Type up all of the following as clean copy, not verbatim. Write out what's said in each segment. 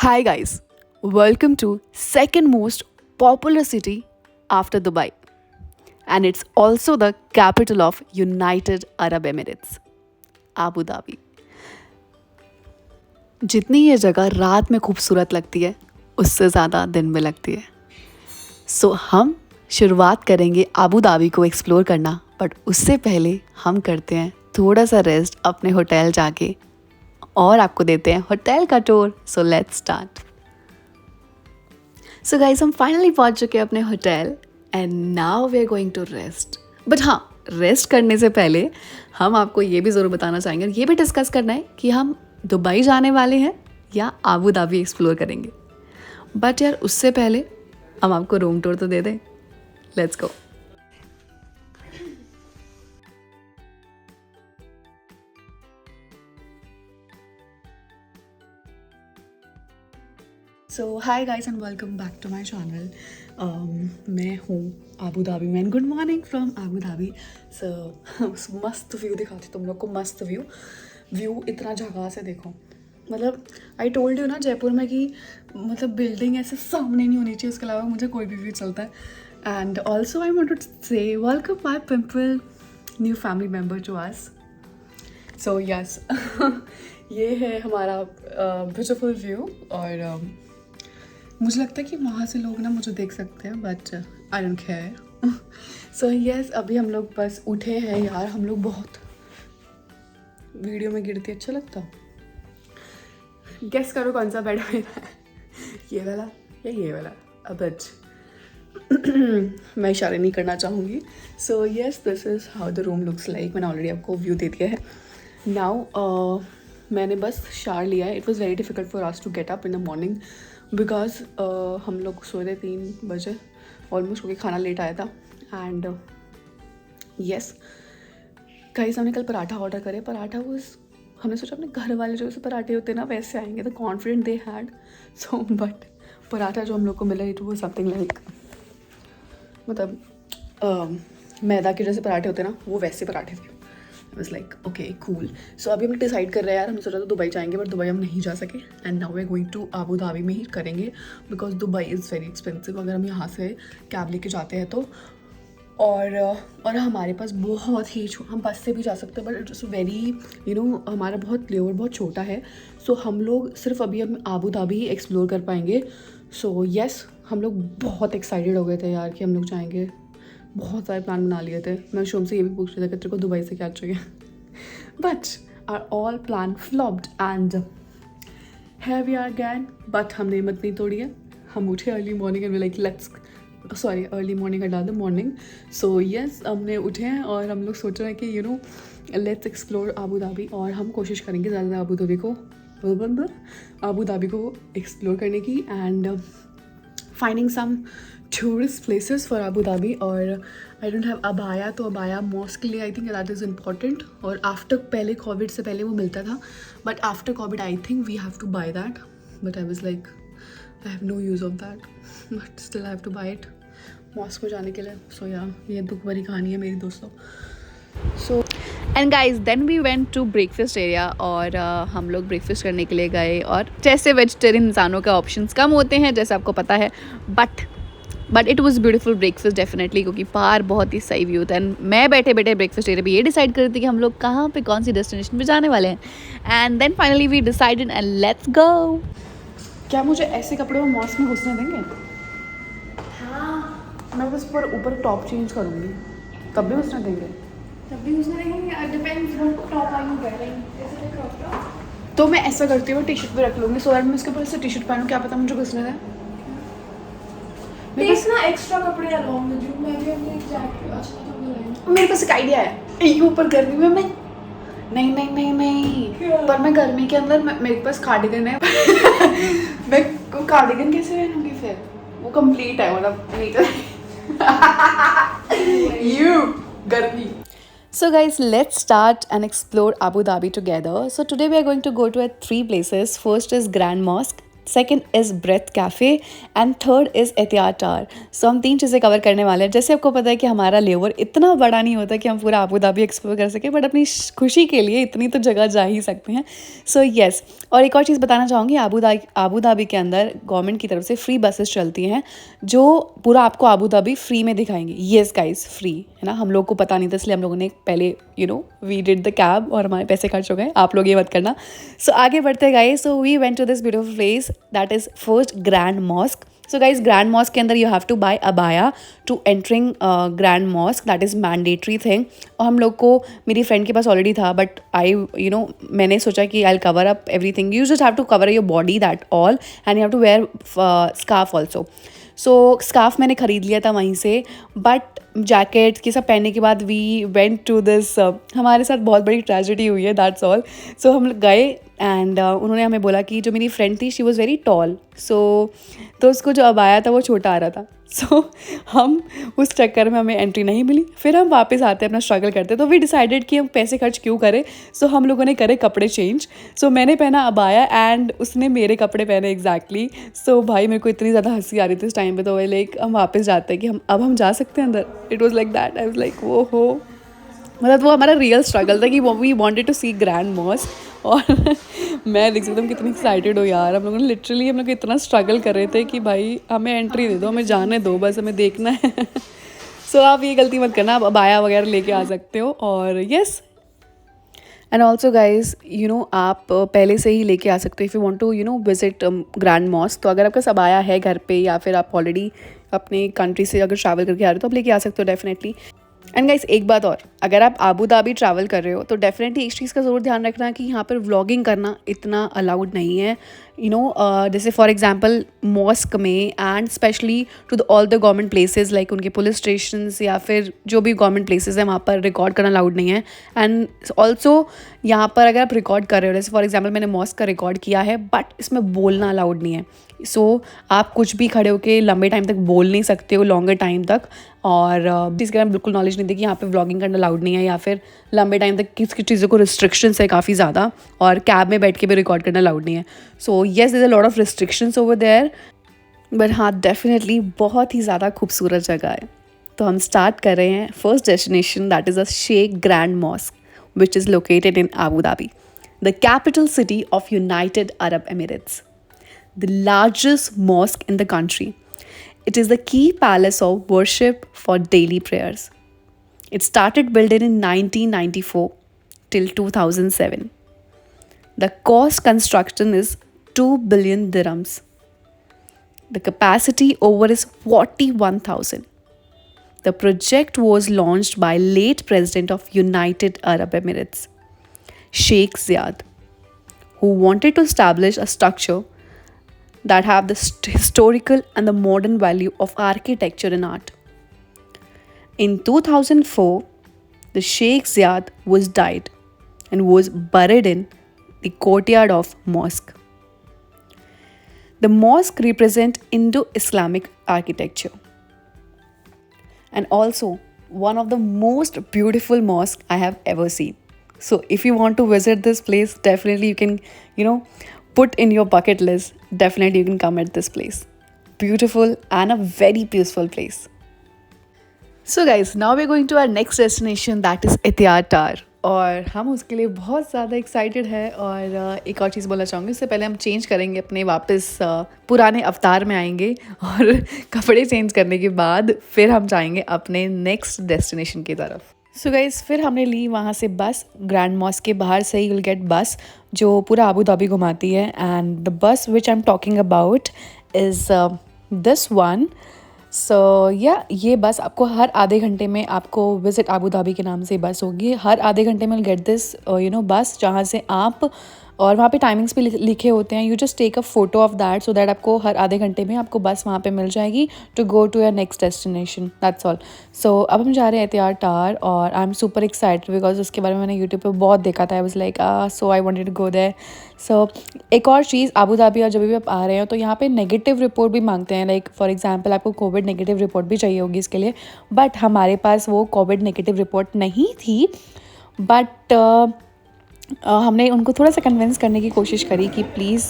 Hi guys, welcome to second most popular city after Dubai, and it's also the capital of United Arab Emirates, Abu Dhabi. जितनी ये जगह रात में खूबसूरत लगती है उससे ज़्यादा दिन में लगती है। सो हम शुरुआत करेंगे आबू धाबी को एक्सप्लोर करना, बट उससे पहले हम करते हैं थोड़ा सा रेस्ट अपने होटल जाके और आपको देते हैं होटल का tour. So let's start. So guys, हम फाइनली पहुंच चुके हैं अपने hotel and now we are going to rest. But हाँ, रेस्ट करने से पहले हम आपको ये भी ज़रूर बताना चाहेंगे, ये भी डिस्कस करना है कि हम दुबई जाने वाले हैं या आबू धाबी एक्सप्लोर करेंगे। बट यार, उससे पहले हम आपको रूम टूर तो दे दें। Let's go. So hi guys and welcome back to my channel. मैं हूँ आबू धाबी में। Good morning from Abu Dhabi. So मस्त व्यू दिखाती तुम लोग को, मस्त व्यू इतना झकास है, देखो। मतलब आई टोल्ड यू ना जयपुर में कि मतलब बिल्डिंग ऐसे सामने नहीं होनी चाहिए, उसके अलावा मुझे कोई भी व्यू चलता है। And also I want to say welcome my pimple new family member to us. So yes, ये है हमारा ब्यूटीफुल व्यू। और मुझे लगता है कि वहाँ से लोग ना मुझे देख सकते हैं, but I don't care. So yes, अभी हम लोग बस उठे हैं। यार हम लोग बहुत वीडियो में गिरती, अच्छा लगता। गेस करो कौन सा बेड मेरा है, ये वाला या ये वाला? अब मैं इशारे नहीं करना चाहूँगी। So yes, this is how the room looks like. मैंने ऑलरेडी आपको व्यू दे दिया है। नाउ मैंने बस शावर लिया है। It was very difficult for us to get up in the morning because हम लोग सोए थे 3 बजे ऑलमोस्ट, क्योंकि खाना लेट आया था। एंड यस गाइस, हमने कल पराठा ऑर्डर करे। पराठा हमने सोचा अपने घर वाले जो ऐसे पराठे होते हैं ना वैसे आएंगे, तो confident they had. So but paratha जो हम लोग को मिला इट वो समथिंग लाइक, मतलब मैदा के जैसे पराठे होते हैं ना, वो वैसे पराठे थे। I was like okay cool. So अभी हम डिसाइड कर रहे हैं यार, हमने सोचा था दुबई जाएंगे बट दुबई हम नहीं जा सके। And now we are going to Abu Dhabi में ही करेंगे because Dubai is very expensive अगर हम यहाँ से कैब लेके जाते हैं तो। और हमारे पास बहुत ही हम बस से भी जा सकते हैं, बट इट्स वेरी हमारा बहुत लेवर बहुत छोटा है। सो हम लोग सिर्फ अभी हम आबू धाबी ही एक्सप्लोर कर पाएंगे। सो यस, हम लोग बहुत एक्साइटेड हो गए थे यार कि हम लोग जाएंगे। बहुत सारे प्लान बना लिए थे। मैं शोम से ये भी पूछ रहा था कि तेरे को दुबई से क्या चाहिए, but our all plan flopped and है वी आर अगेन। बट हमने हिम्मत नहीं तोड़ी है। हम उठे early morning and we like early morning का डाल द मॉर्निंग। सो यस, हमने उठे हैं और हम लोग सोच रहे हैं कि लेट्स एक्सप्लोर आबू धाबी। और हम कोशिश करेंगे ज़्यादा आबू धाबी को एक्सप्लोर करने की and finding some tourist places for Abu Dhabi. और आई डोंट हैव अबाया, तो अबाया मॉस्क के लिए I think that is important. और आफ्टर पहले कोविड से पहले वो मिलता था, but after covid I think we have to buy that. But I was like I have no use of that, but still I have to buy it mosque में जाने के लिए। सो या ये दुख भरी कहानी है मेरी दोस्तों। So and guys then we went to breakfast area. और हम लोग ब्रेकफास्ट करने के लिए गए। और जैसे वेजिटेरियन इंसानों के ऑप्शंस कम होते हैं जैसे आपको पता है, but it was beautiful breakfast definitely, क्योंकि बाहर बहुत ही सही व्यू था। एंड मैं बैठे बैठे ब्रेकफास्ट एरिया पे ये डिसाइड कर रही थी कि हम लोग कहाँ पे कौन सी डेस्टिनेशन पे जाने वाले हैं। And then finally we decided and let's go. क्या मुझे ऐसे कपड़े में मॉस्क में घुसने देंगे? हाँ, मैं बस ऊपर टॉप चेंज करूँगी तब भी घुसने देंगे? तब भी उसने देखेंगे। Depends what top are you wearing. Is it a crop top? तो मैं ऐसा करती हूँ, टी शर्ट भी रख लूँगी सो दैट मैं उसके ऊपर से टी शर्ट पहनूँ, क्या पता मुझे घुसने दें। प्लीज ना एक्स्ट्रा कपड़े अलाउंग विद यू। मैं भी अपने जैकेट अच्छा तो ले। मेरे पास एक आइडिया है। ये ऊपर गर्मी में मैं नहीं क्या? पर मैं गर्मी के अंदर मेरे पास कार्डिगन है। मैं कार्डिगन कैसे पहनूंगी फिर? वो कंप्लीट है, मतलब नहीं तो यू गर्मी। So guys, let's start and explore Abu Dhabi together. So today we are going to go to 3 places. First is Grand Mosque, second is breath cafe and third is Etihad tower. So हम 3 चीज़ें cover करने वाले हैं। जैसे आपको पता है कि हमारा लेओवर इतना बड़ा नहीं होता कि हम पूरा आबू धाबी एक्सप्लोर कर सकें, बट अपनी खुशी के लिए इतनी तो जगह जा ही सकते हैं। सो येस, और एक और चीज़ बताना चाहूँगी, आबू धाबी के अंदर गवर्नमेंट की तरफ से फ्री बसेस चलती हैं जो पूरा आपको आबू धाबी फ्री में दिखाएंगे। येस गाइस, फ्री है ना, हम लोग को पता नहीं था इसलिए हम लोगों ने पहले वी डिड द कैब और हमारे पैसे खर्च हो गए, आप लोग ये मत करना। सो आगे बढ़ते guys, so we went to this beautiful place that is first grand mosque. So guys grand mosque के अंदर you have to buy abaya to entering grand mosque, that is mandatory thing. और हम लोग को, मेरी friend के पास already था, but मैंने सोचा कि I cover up everything. You just have to cover your body that all and you have to wear scarf also. So scarf मैंने ख़रीद लिया था वहीं से, बट जैकेट ये सब पहनने के बाद वी वेंट टू दिस, हमारे साथ बहुत बड़ी ट्रेजेडी हुई है, दैट्स ऑल। सो हम लोग गए एंड उन्होंने हमें बोला कि जो मेरी फ्रेंड थी शी वॉज़ वेरी टॉल, सो तो उसको जो अबाया था वो छोटा आ रहा था। सो हम उस चक्कर में हमें एंट्री नहीं मिली। फिर हम वापस आते अपना स्ट्रगल करते, तो वी डिसाइडेड कि हम पैसे खर्च क्यों करें। सो हम लोगों ने करे कपड़े चेंज। सो मैंने पहना अबाया एंड उसने मेरे कपड़े पहने एग्जैक्टली। सो भाई मेरे को इतनी ज़्यादा हंसी आ रही थी इस टाइम पे, तो वही लाइक हम वापस जाते हैं कि हम जा सकते हैं अंदर। It was like that, I was like वो हो, मतलब वो हमारा रियल स्ट्रगल था कि we wanted to see grand mosque. और मैं देख सकती हूँ कितनी एक्साइटेड हो यार, हम लोगों ने लिटरली हम लोग इतना स्ट्रगल कर रहे थे कि भाई हमें एंट्री दे दो, हमें जाने दो, बस हमें देखना है। सो आप ये गलती मत करना, आप अबाया वगैरह लेके आ सकते हो। और येस, एंड ऑल्सो गाइज आप पहले से ही लेके आ सकते हो if you want to visit grand mosque. तो अगर आपका अबाया है घर पे या फिर आप ऑलरेडी अपने कंट्री से अगर ट्रैवल करके आ रहे हो तो आप लेके आ सकते हो डेफिनेटली। एंड गाइस एक बात और, अगर आप आबू धाबी ट्रैवल कर रहे हो तो डेफिनेटली एक चीज़ का ज़रूर ध्यान रखना कि यहाँ पर व्लॉगिंग करना इतना अलाउड नहीं है। जैसे फॉर एग्जांपल मॉस्क में and specially to all the government places like उनके पुलिस स्टेशंस या फिर जो भी गवर्नमेंट प्लेसेस हैं वहाँ पर रिकॉर्ड करना अलाउड नहीं है। एंड ऑल्सो यहाँ पर अगर आप रिकॉर्ड कर रहे हो, जैसे फॉर एग्जांपल मैंने मॉस्क का रिकॉर्ड किया है, बट इसमें बोलना अलाउड नहीं है। सो आप कुछ भी खड़े होकर लंबे टाइम तक बोल नहीं सकते हो, लॉन्गर टाइम तक। और जिसके बारे में बिल्कुल नॉलेज नहीं थी कि यहाँ पे व्लॉगिंग करना अलाउड नहीं है या फिर लंबे टाइम तक किस किस चीज़ों को रिस्ट्रिक्शंस है काफ़ी ज़्यादा, और कैब में बैठ के भी रिकॉर्ड करना अलाउड नहीं है। So yes there is a lot of restrictions over there, but हाँ डेफिनेटली बहुत ही ज़्यादा खूबसूरत जगह है। तो हम स्टार्ट कर रहे हैं first destination, that is a sheikh grand mosque which is located in Abu Dhabi, the capital city of United Arab Emirates, the largest mosque in the country. It is the key palace of worship for daily prayers. It started building in 1994 till 2007. The cost construction is 2 billion dirhams. The capacity over is 41,000. The project was launched by late President of United Arab Emirates, Sheikh Zayed, who wanted to establish a structure that have the historical and the modern value of architecture and art. In 2004, the Sheikh Zayed was died and was buried in the courtyard of mosque. The mosque represents Indo-Islamic architecture and also one of the most beautiful mosques I have ever seen. So if you want to visit this place, definitely you can, put in your bucket list, definitely you can come at this place. Beautiful and a very peaceful place. So guys, now we're going to our next destination, that is एहतियात tower. और हम उसके लिए बहुत ज़्यादा excited है। और एक और चीज़ बोलना चाहूँगी, उससे पहले हम चेंज करेंगे, अपने वापस पुराने अवतार में आएंगे और कपड़े चेंज करने के बाद फिर हम जाएंगे अपने नेक्स्ट डेस्टिनेशन की तरफ। सो गाइस फिर हमने ली वहाँ से बस, ग्रैंड मॉस्क के बाहर से ही विल गेट बस जो पूरा आबू धाबी घुमाती है। And the bus which I am talking about is this one. So ये बस आपको हर आधे घंटे में, आपको विजिट आबू धाबी के नाम से बस होगी, हर आधे घंटे में गेट दिस बस, जहाँ से आप, और वहाँ पे टाइमिंग्स भी लिखे होते हैं, you just take a photo of that so that आपको हर आधे घंटे में आपको बस वहाँ पे मिल जाएगी to go to your next destination, that's all. So अब हम जा रहे हैं एहतियात टावर और I am super excited because उसके बारे में मैंने यूट्यूब पे बहुत देखा था। I was like so I wanted to go there. So एक और चीज़, आबू धाबी और जब भी आप आ रहे हो तो यहाँ पे नेगेटिव रिपोर्ट भी मांगते हैं, लाइक फॉर एग्जांपल आपको कोविड नेगेटिव रिपोर्ट भी चाहिए होगी इसके लिए, बट हमारे पास वो कोविड नेगेटिव रिपोर्ट नहीं थी। बट हमने उनको थोड़ा सा कन्विंस करने की कोशिश करी कि प्लीज़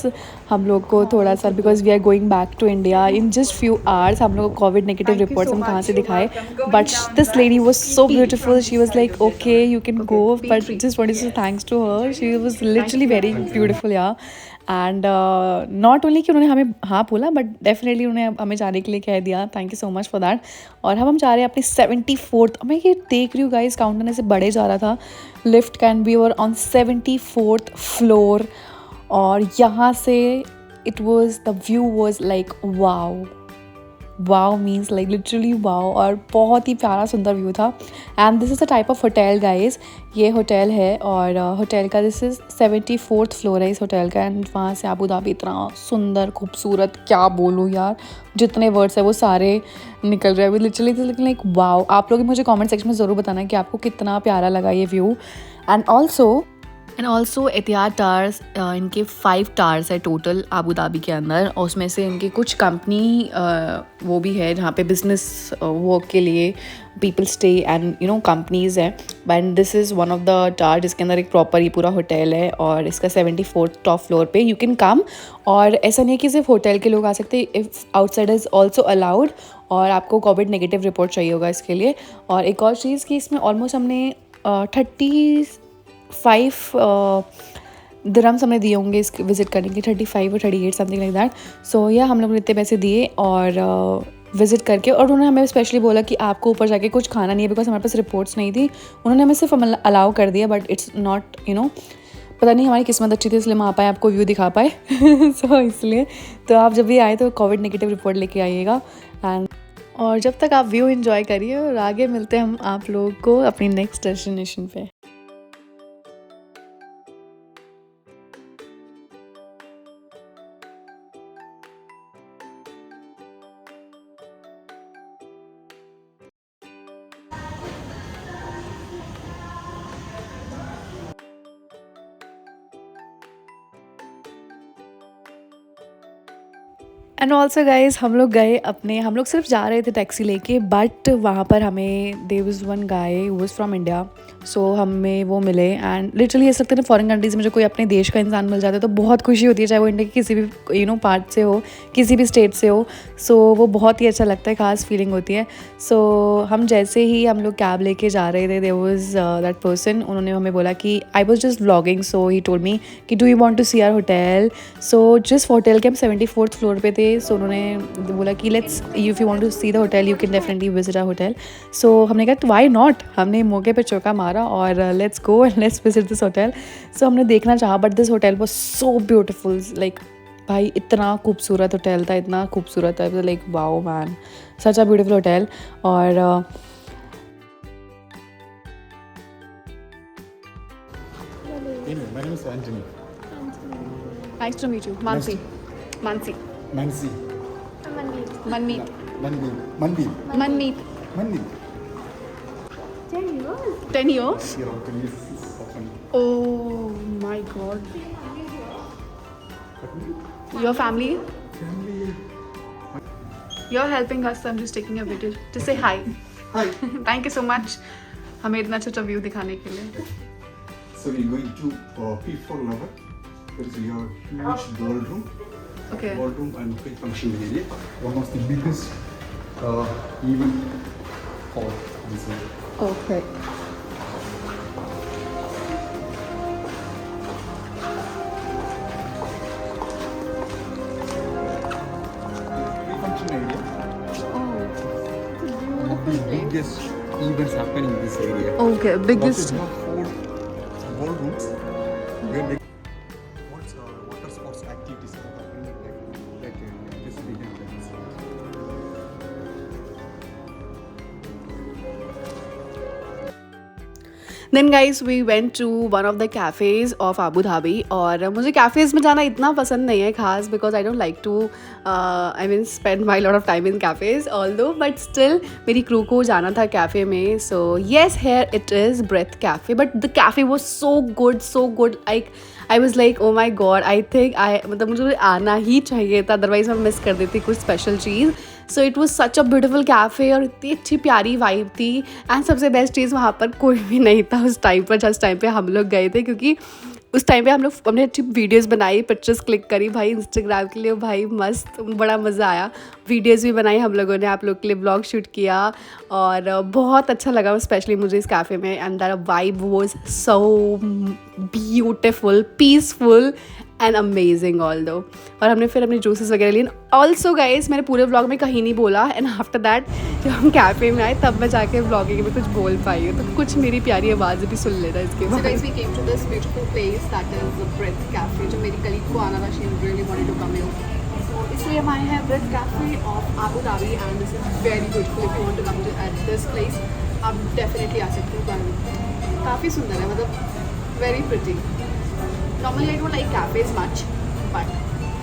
हम लोग को थोड़ा सा, because we are going back to India in just few hours, हम लोग को कोविड नेगेटिव रिपोर्ट्स हम कहाँ से दिखाए. But this lady was so beautiful, she was like okay you can go, but just wanted to thanks to her, she was literally very beautiful या. And not only कि उन्होंने हमें हाँ बोला, बट डेफिनेटली उन्होंने हमें जाने के लिए कह दिया. Thank you so much for that. और हम जा रहे हैं अपनी 74th, मैं ये देख रही हूँ गाइस काउंटन ऐसे बढ़े जा रहा था. Lift can be were on 74th floor, और यहाँ से it was the view was like wow. Wow means like literally wow, और बहुत ही प्यारा सुंदर व्यू था. And this is the type of hotel guys, ये होटल है, और होटल का दिस इज़ 74th फ्लोर है इस होटल का. एंड वहाँ से अबू धाबी इतना सुंदर खूबसूरत, क्या बोलूँ यार, जितने वर्ड्स है वो सारे निकल रहे हैं लिटरली लाइक वाओ. आप लोग मुझे कमेंट सेक्शन में ज़रूर बताना कि आपको कितना प्यारा लगा ये view. And also Etihad towers, इनके 5 टावर्स है टोटल अबू धाबी के अंदर, और उसमें से इनकी कुछ कंपनी वो भी है जहाँ पे बिजनेस वर्क के लिए people stay and you know companies हैं. But this is one of the tower जिसके अंदर एक प्रॉपर ये पूरा होटल है, और इसका 74th टॉप फ्लोर पे यू कैन कम. और ऐसा नहीं है कि सिर्फ होटल के लोग आ सकते, if outside is also allowed, और आपको कोविड नेगेटिव रिपोर्ट चाहिए होगा इसके लिए. और एक और चीज़ कि इसमें ऑलमोस्ट हमने 35 दिरहम्स हमने दिए होंगे इस विज़िट करने के, 35 और 38 समथिंग लाइक दैट. सो या हम लोग ने इतने पैसे दिए और विज़िट करके, और उन्होंने हमें स्पेशली बोला कि आपको ऊपर जाके कुछ खाना नहीं है, बिकॉज हमारे पास रिपोर्ट्स नहीं थी. उन्होंने हमें सिर्फ अलाउ कर दिया, but it's not you know, पता नहीं हमारी किस्मत अच्छी थी इसलिए हम आ पाए, आपको व्यू दिखा पाए. सो इसलिए तो आप जब भी आए तो कोविड नेगेटिव रिपोर्ट लेके आइएगा. एंड और जब तक आप व्यू एंजॉय करिए, और आगे मिलते हैं हम आप लोगों को अपनी नेक्स्ट डेस्टिनेशन पे. एंड ऑल्सो गाइज हम लोग सिर्फ जा रहे थे टैक्सी लेके, बट वहाँ पर हमें there was one guy who was from India. So हमें वो मिले, एंड लिटरली ऐसा लगता है ना, फॉरेन कंट्रीज़ में जो कोई अपने देश का इंसान मिल जाता है तो बहुत खुशी होती है, चाहे वो इंडिया के किसी भी यू नो पार्ट से हो, किसी भी स्टेट से हो. सो वो बहुत ही अच्छा लगता है, खास फीलिंग होती है. सो हम जैसे ही हम लोग कैब लेके जा रहे थे, देयर वाज दैट पर्सन, उन्होंने हमें बोला कि I was just vlogging, so he told me कि do you want to see our hotel. So जिस होटल के हम 74th फ्लोर पे थे, सो उन्होंने बोला कि let's, if you want to see the hotel you can definitely visit our hotel. So हमने कहा वाई नॉट, हमने मौके पे चौका मारा और let's go and let's visit this hotel. So हमने देखना चाहा, but this hotel was so beautiful, like भाई इतना खूबसूरत होटल था, इतना खूबसूरत था, like wow man, such a beautiful hotel. और Anyway, my name is Anthony. Nice to meet you. Mansi. Mansi. Manmeet. Manmeet. Mandeep. Manmeet. Mandeep. 10 years? 10 years. Here, can you open? Oh my god. Your family? Family. You're helping us, so I'm just taking a video to say hi. Hi. Thank you so much हमें इतना अच्छा view दिखाने के लिए. So we're going to P4 level. There is your huge ballroom. Okay. Ballroom and big function area. One of the biggest event hall. This area. Okay. Big function area. Oh. The biggest events happening in this area. Okay. Biggest. Also, you have 4 ballrooms where they water sports activities are happening like this big events. Then guys we went to one of the cafes of Abu Dhabi. और मुझे cafes में जाना इतना पसंद नहीं है खास, because I don't like to I mean spend my lot of time in cafes although, but still मेरी क्रू को जाना था कैफ़े में. So yes, here it is breath cafe, but the cafe was so good like I was like oh my god, I think मतलब मुझे आना ही चाहिए था, अदरवाइज मैं मिस कर देती कुछ special cheese. So it was such a beautiful cafe और इतनी अच्छी प्यारी वाइब थी. एंड सबसे बेस्ट चीज़, वहाँ पर कोई भी नहीं था उस टाइम पर, जिस टाइम पे हम लोग गए थे, क्योंकि उस टाइम पे हम लोग हमने अच्छी वीडियोस बनाई, पिक्चर्स क्लिक करी भाई इंस्टाग्राम के लिए. भाई मस्त, बड़ा मज़ा आया. वीडियोस भी बनाई हम लोगों ने, आप लोग के लिए ब्लॉग शूट किया और बहुत अच्छा लगा स्पेशली मुझे इस कैफ़े में. And that vibe was so beautiful, peaceful and amazing all दो. और हमने फिर अपने जूसेस वगैरह लिए. ऑल्सो गाइस, मैंने पूरे व्लॉग में कहीं नहीं बोला. एंड आफ्टर दैट जब हम कैफ़े में आए तब मैं जाके व्लॉगिंग में कुछ बोल पाई हूँ, तो कुछ मेरी प्यारी आवाज़ भी सुन लेना इसके बाद. guys, we came to this beautiful place that is the Breath Cafe. जो मेरी कलीग को आना था, she really wanted to come here. So इसलिए हम आए हैं Breath Cafe of Abu Dhabi and this is very beautiful. If you want to come to at this place, आप definitely आ सकते हो. काफ़ी सुंदर है, मतलब very pretty. Normally I don't like cafes much, but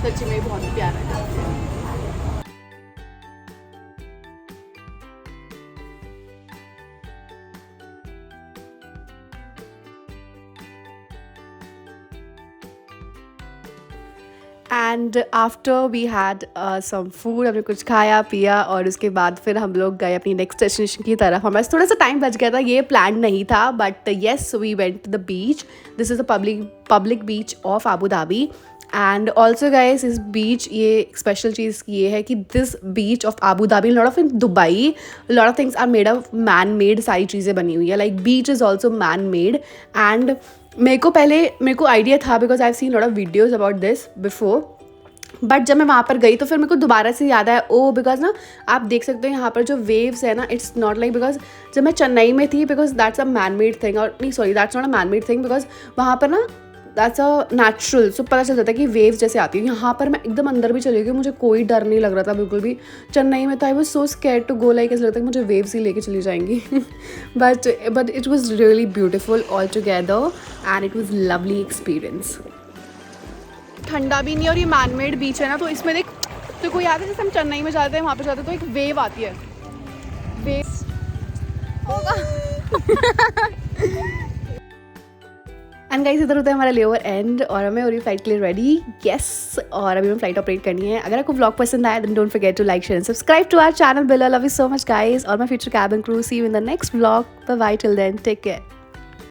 सच्ची में बहुत प्यारा है cafe. And after we had some food, हमने कुछ खाया पिया और उसके बाद फिर हम लोग गए अपनी नेक्स्ट डेस्टिनेशन की तरफ. हमारे थोड़ा सा टाइम बच गया था, ये प्लान नहीं था, but yes we went to the beach. This is the public beach of Abu Dhabi. And also guys, इस बीच ये स्पेशल चीज़ ये है कि this beach of Abu Dhabi, lot of in Dubai, lot of things are made of man made. सारी चीज़ें बनी हुई है, like beach is also man made. And मेरे को आइडिया था because I have seen lot of videos about this before, but जब मैं वहाँ पर गई तो फिर मेरे को दोबारा से याद आया, ओ बिकॉज ना आप देख सकते हो यहाँ पर जो वेव्स है ना, इट्स नॉट लाइक, बिकॉज जब मैं चेन्नई में थी, because that's a man made thing, और नहीं sorry that's not a man made thing, because वहाँ पर ना दैट्स अ नेचुरल. सो पता चल जाता है कि वेव्स जैसे आती है. यहाँ पर मैं एकदम अंदर भी चली गई, मुझे कोई डर नहीं लग रहा था बिल्कुल भी. चेन्नई में तो I was so scared to go, like ऐसा लगता है कि मुझे वेव्स ही लेके चली जाएंगी. But it was really beautiful all together and it was lovely experience. ठंडा भी नहीं और ये मैन मेड बीच है ना, तो इसमें देख, तो कोई याद है जैसे हम चेन्नई में जाते हैं, वहाँ पर जाते हैं तो एक वेव आती है, वेव एंड गाइस इधर होता है हमारा लेओवर एंड और हमें हो रही फ्लाइट के लिए रेडी. यस, और अभी हमें फ्लाइट ऑपरेट करनी है. अगर आपको व्लॉग पसंद आया then don't forget to like share and subscribe to our channel below. Love you so much guys, और my future cabin crew. See you in the next vlog. Bye bye till then, take care.